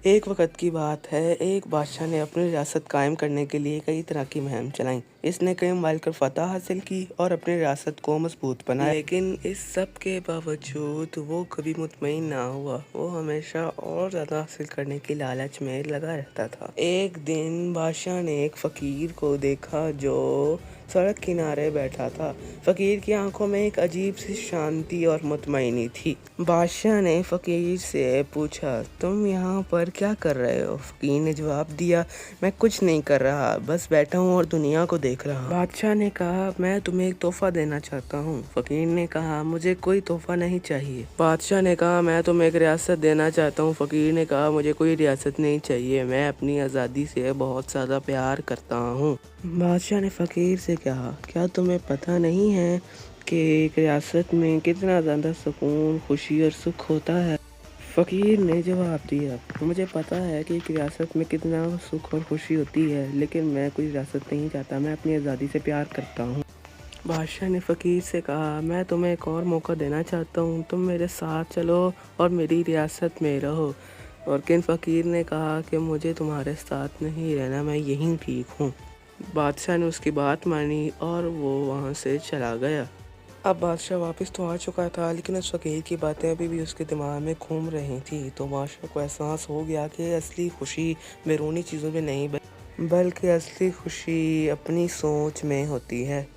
ایک وقت کی بات ہے، ایک بادشاہ نے اپنی ریاست قائم کرنے کے لیے کئی طرح کی مہم چلائیں۔ اس نے کئی ممالک پر فتح حاصل کی اور اپنی ریاست کو مضبوط بنایا، لیکن اس سب کے باوجود وہ کبھی مطمئن نہ ہوا۔ وہ ہمیشہ اور زیادہ حاصل کرنے کی لالچ میں لگا رہتا تھا۔ ایک دن بادشاہ نے ایک فقیر کو دیکھا جو سڑک کنارے بیٹھا تھا۔ فقیر کی آنکھوں میں ایک عجیب سی شانتی اور مطمئنی تھی۔ بادشاہ نے فقیر سے پوچھا، تم یہاں پر کیا کر رہے ہو؟ فقیر نے جواب دیا، میں کچھ نہیں کر رہا، بس بیٹھا ہوں اور دنیا کو دیکھ رہا ہوں۔ بادشاہ نے کہا، میں تمہیں ایک تحفہ دینا چاہتا ہوں۔ فقیر نے کہا، مجھے کوئی تحفہ نہیں چاہیے۔ بادشاہ نے کہا، میں تمہیں ایک ریاست دینا چاہتا ہوں۔ فقیر نے کہا، مجھے کوئی ریاست نہیں چاہیے، میں اپنی آزادی سے بہت زیادہ پیار کرتا ہوں۔ بادشاہ نے فقیر سے کہا، کیا تمہیں پتہ نہیں ہے کہ ایک ریاست میں کتنا زیادہ سکون، خوشی اور سکھ ہوتا ہے؟ فقیر نے جواب دیا، مجھے پتہ ہے کہ ایک ریاست میں کتنا سکھ اور خوشی ہوتی ہے، لیکن میں کوئی ریاست نہیں چاہتا، میں اپنی آزادی سے پیار کرتا ہوں۔ بادشاہ نے فقیر سے کہا، میں تمہیں ایک اور موقع دینا چاہتا ہوں، تم میرے ساتھ چلو اور میری ریاست میں رہو۔ لیکن فقیر نے کہا کہ مجھے تمہارے ساتھ نہیں رہنا، میں یہیں ٹھیک ہوں۔ بادشاہ نے اس کی بات مانی اور وہ وہاں سے چلا گیا۔ اب بادشاہ واپس تو آ چکا تھا، لیکن اس فقیر کی باتیں ابھی بھی اس کے دماغ میں گھوم رہی تھیں۔ تو بادشاہ کو احساس ہو گیا کہ اصلی خوشی بیرونی چیزوں میں نہیں بلکہ اصلی خوشی اپنی سوچ میں ہوتی ہے۔